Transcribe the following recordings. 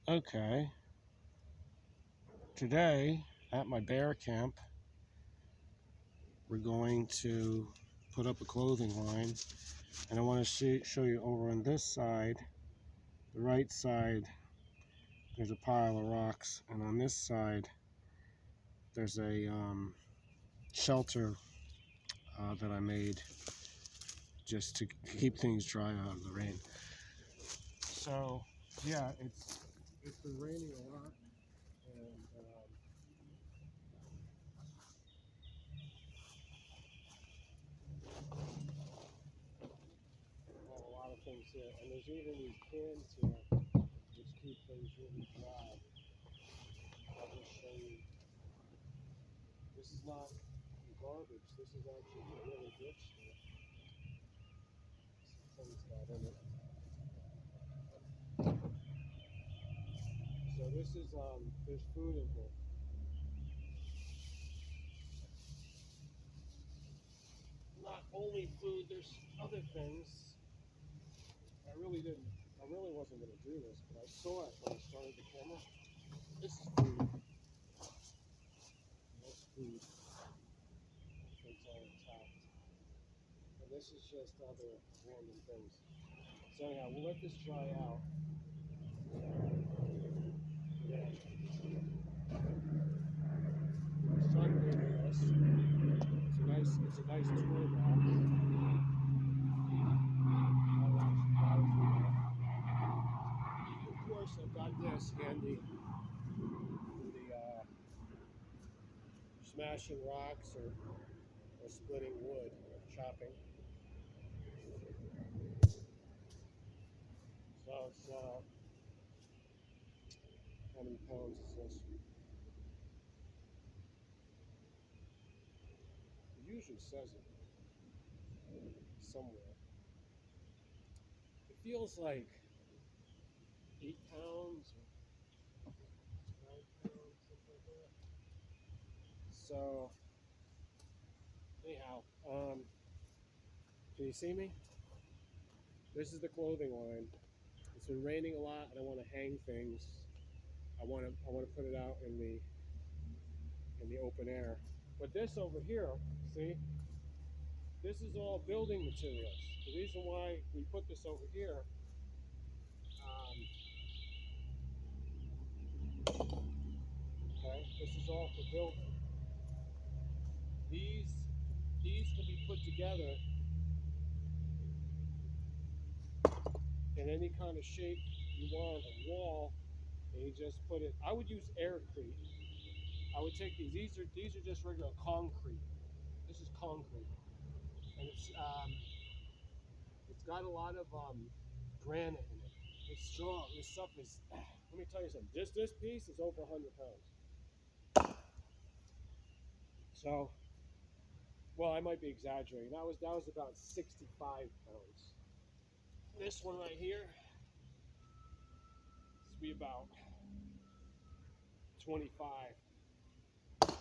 Okay, today at my bear camp, we're going to put up a clothing line, and I want to show you over on this side, the right side, there's a pile of rocks, and on this side, there's a shelter that I made just to keep things dry out of the rain. So yeah, it's been raining a lot, and have a lot of things here, and there's even these cans here which keep things really dry. I'll just show you. This is not garbage. This is actually really good stuff. Some things got in it. So this is there's food in here. Not only food, there's other things. I really wasn't gonna do this, but I saw it when I started the camera. This is food. That's food. It's all intact. And this is just other random things. So anyhow, we'll let this dry out. Yeah. Sun gave me this. It's a nice tool bag. Of course, I've got this handy for the smashing rocks or splitting wood, chopping. So it's how many pounds is this? It usually says it somewhere. It feels like 8 pounds or 9 pounds, something like that. So anyhow, can you see me? This is the clothing line. It's been raining a lot, and I want to hang things. I want to put it out in the open air. But this over here, see, this is all building materials. The reason why we put this over here, okay, this is all for building. These can be put together in any kind of shape you want, a wall, and you just put it. I would use Aircrete. I would take these are just regular concrete. This is concrete, and it's got a lot of granite in it. It's strong. This stuff is. Let me tell you something. This piece is over 100 pounds. So, well, I might be exaggerating. That was about 65 pounds. This one right here, this will be about 25. It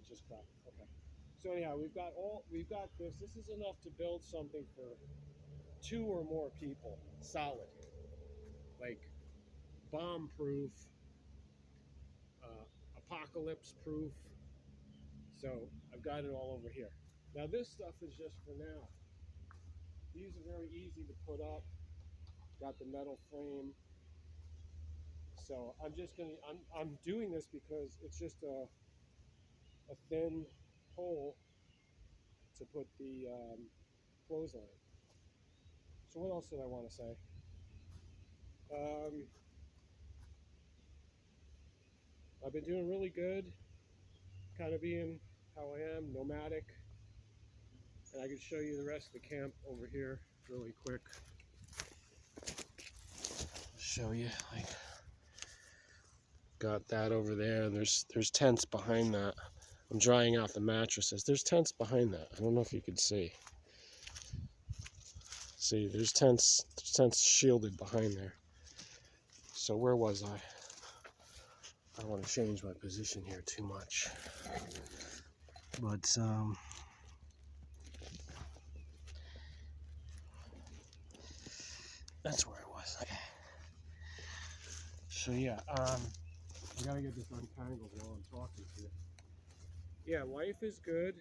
just cracked. Okay. So anyhow, we've got this. This is enough to build something for 2 or more people, solid, like bomb-proof, apocalypse-proof. So I've got it all over here. Now this stuff is just for now. These are very easy to put up. Got the metal frame. So I'm doing this because it's just a thin hole to put the clothesline. So what else did I want to say? I've been doing really good, kind of being how I am, nomadic. And I can show you the rest of the camp over here really quick. Show you, like, got that over there, and there's tents behind that. I'm drying out the mattresses. There's tents behind that. I don't know if you can see. See, there's tents shielded behind there. So where was I? I don't want to change my position here too much. But that's where I was. Okay. So yeah, I gotta get this untangled while I'm talking to you. Yeah, life is good.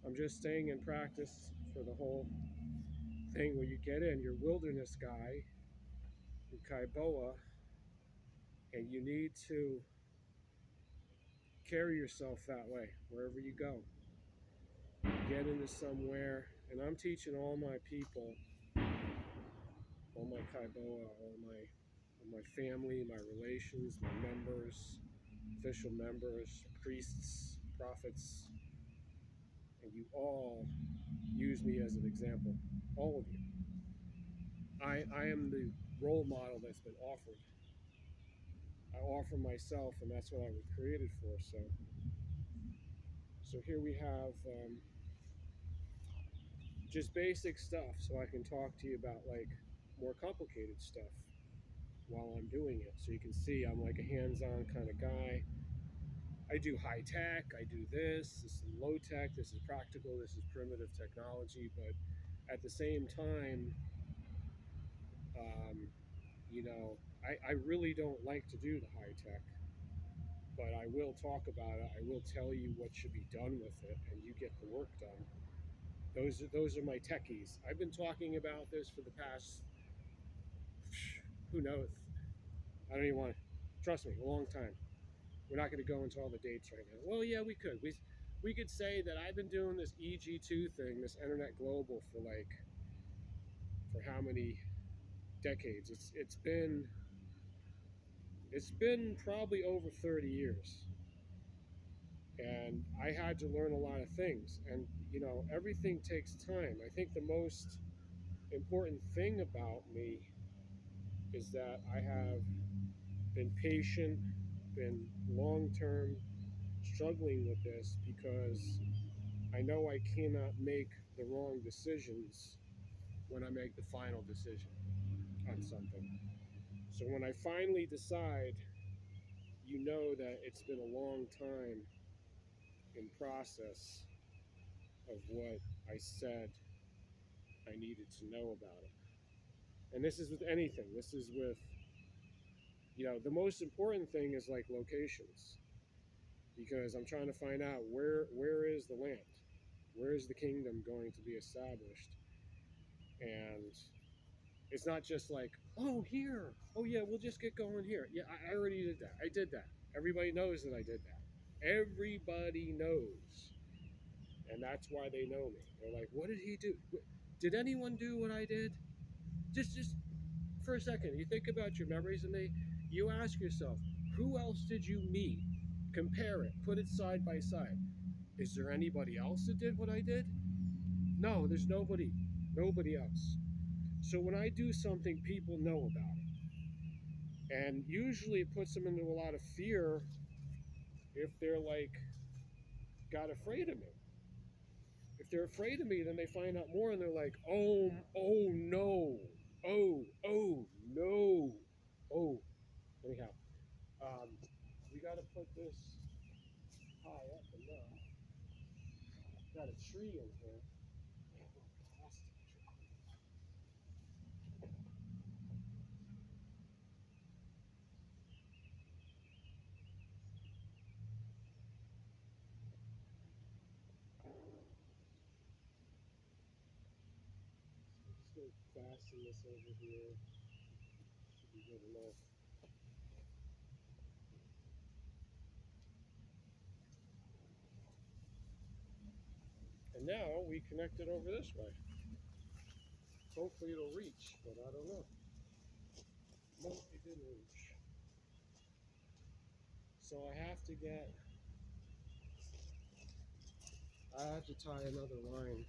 I'm just staying in practice for the whole thing where you get in, you're wilderness guy, in kEyboa, and you need to carry yourself that way wherever you go. Get into somewhere, and I'm teaching all my people, all my kEyboa, all my family, my relations, my members, official members, priests, prophets, and you all use me as an example. All of you. I am the role model that's been offered. I offer myself, and that's what I was created for. So here we have just basic stuff, so I can talk to you about like more complicated stuff while I'm doing it. So you can see I'm like a hands-on kind of guy. I do high tech, I do this is low tech, this is practical, this is primitive technology, but at the same time, um, you know, I really don't like to do the high tech, but I will talk about it. I will tell you what should be done with it, and you get the work done. Those are my techies. I've been talking about this for the past, who knows? I don't even want to, trust me, a long time. We're not going to go into all the dates right now. Well, yeah, we could. We could say that I've been doing this EG2 thing, this Internet Global, for how many decades? It's been probably over 30 years. And I had to learn a lot of things. And, you know, everything takes time. I think the most important thing about me is that I have been patient, been long term struggling with this because I know I cannot make the wrong decisions when I make the final decision on something. So when I finally decide, you know that it's been a long time in process of what I said I needed to know about it. And this is with anything. This is with, you know, the most important thing is like locations, because I'm trying to find out where is the land, where is the kingdom going to be established, and it's not just like, oh, here, oh yeah, we'll just get going here. Yeah, I already did that. I did that. Everybody knows that I did that. Everybody knows, and that's why they know me. They're like, what did he do? Did anyone do what I did? Just for a second, you think about your memories, and you ask yourself, who else did you meet? Compare it, put it side by side. Is there anybody else that did what I did? No, there's nobody else. So when I do something, people know about it. And usually it puts them into a lot of fear if they're like, got afraid of me. If they're afraid of me, then they find out more and they're like, oh no, oh no, oh. Anyhow, we got to put this high up enough. Got a tree in here. Just going to fasten this over here. Should be good enough. And now we connect it over this way. Hopefully it'll reach, but I don't know. No, it didn't reach. So I have to tie another line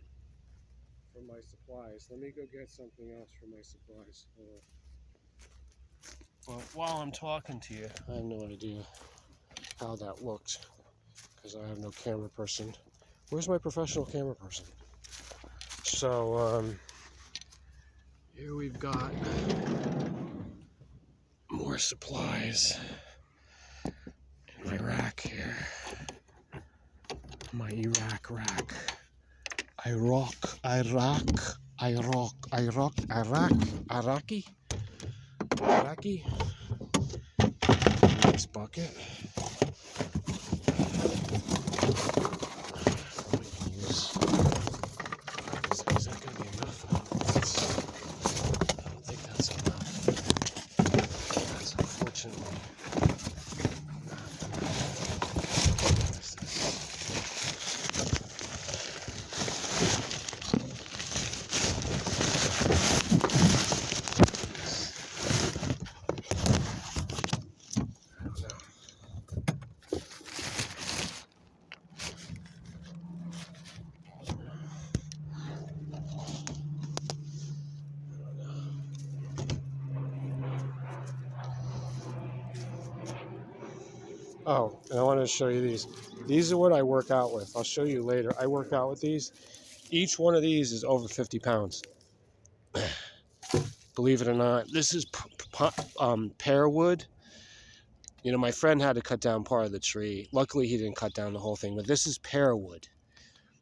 for my supplies. Let me go get something else for my supplies. Well, while I'm talking to you, I have no idea how that looked because I have no camera person. Where's my professional camera person? So, here we've got more supplies in my rack here. My Iraq rack. Iraqi. this bucket. Is that going to be enough? I don't think that's enough. That's unfortunately. Oh, and I wanted to show you these. These are what I work out with. I'll show you later. I work out with these. Each one of these is over 50 pounds. Believe it or not. This is pear wood. You know, my friend had to cut down part of the tree. Luckily, he didn't cut down the whole thing. But this is pear wood.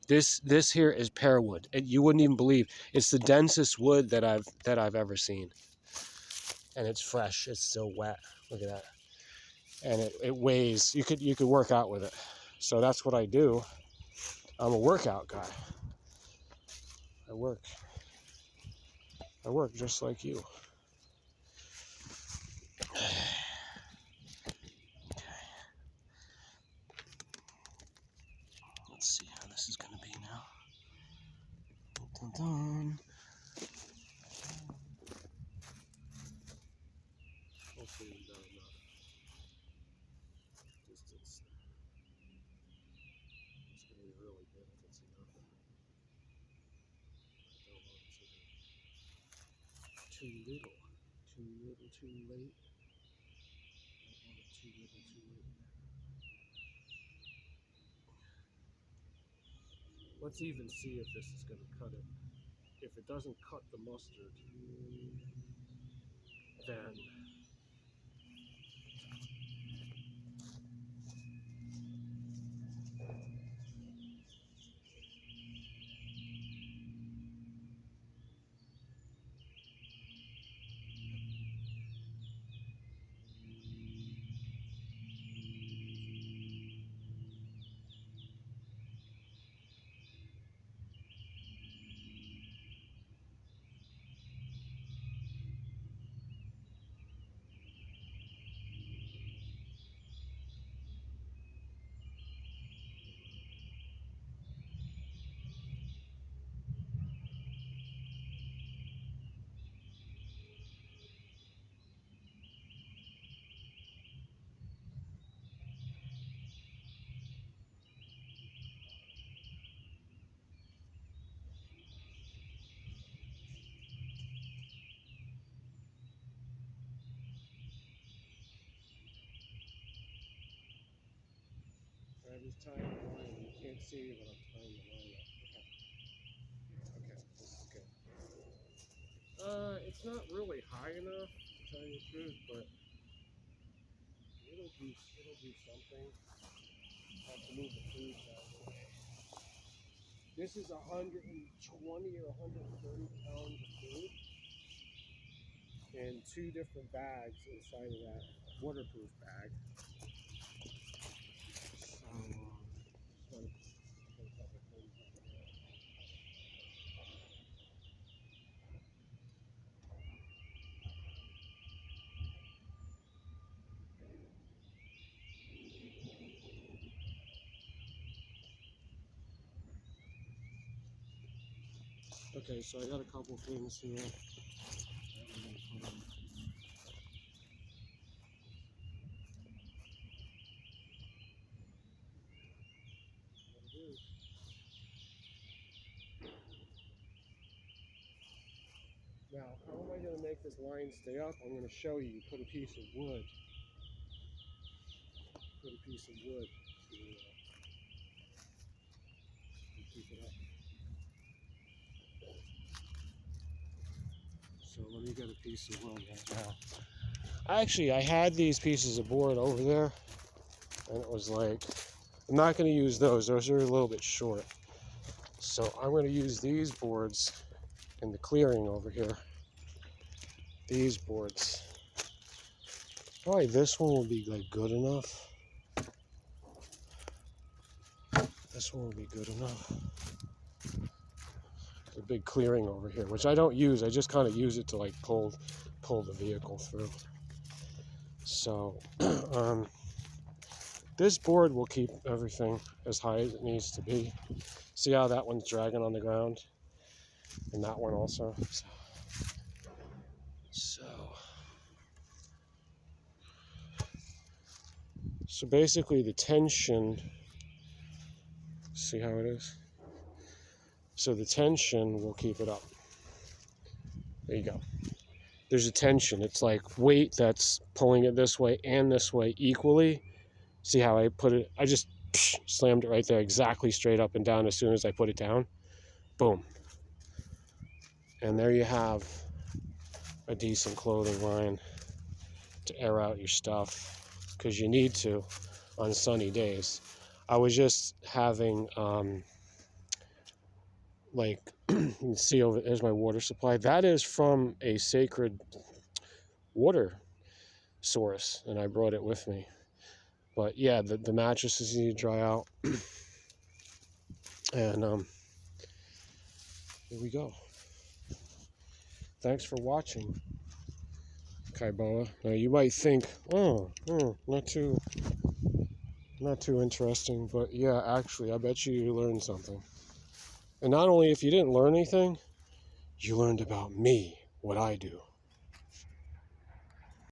This here is pear wood. You wouldn't even believe. It's the densest wood that I've ever seen. And it's fresh. It's still wet. Look at that. And it weighs. You could work out with it. So that's what I do. I'm a workout guy. I work just like you. Okay. Let's see how this is going to be now. Dun, dun, dun. Hopefully we've got enough distance. It's going to be really good if it's enough. I don't want it to be too little, too late. I don't want it too little, too late. Let's even see if this is going to cut it. If it doesn't cut the mustard, then I just tied the line. You can't see, but I'm tying the line up. Okay, this is good. It's not really high enough, to tell you the truth, but it'll do something. I have to move the food out of the way. This is 120 or 130 pounds of food in 2 different bags inside of that waterproof bag. So, okay, so I got a couple things here. Now, how am I going to make this line stay up? I'm going to show you. Put a piece of wood. To keep it up. So let me get a piece of wood right now. Actually, I had these pieces of board over there, and it was like, I'm not going to use those. Those are a little bit short. So I'm going to use these boards in the clearing over here. These boards. Probably this one will be like good enough. This one will be good enough. There's a big clearing over here, which I don't use. I just kind of use it to like pull the vehicle through. So this board will keep everything as high as it needs to be. See how that one's dragging on the ground? And that one also. So basically the tension, see how it is? So the tension will keep it up. There you go. There's a tension. It's like weight that's pulling it this way and this way equally. See how I put it? I just slammed it right there, exactly straight up and down as soon as I put it down. Boom. And there you have a decent clothing line to air out your stuff, because you need to on sunny days. I was just having like you can see over there's my water supply. That is from a sacred water source, and I brought it with me. But yeah, the mattresses need to dry out. And here we go. Thanks for watching, kEyboa. Now you might think, not too interesting, but yeah, actually, I bet you learned something. And not only if you didn't learn anything, you learned about me, what I do.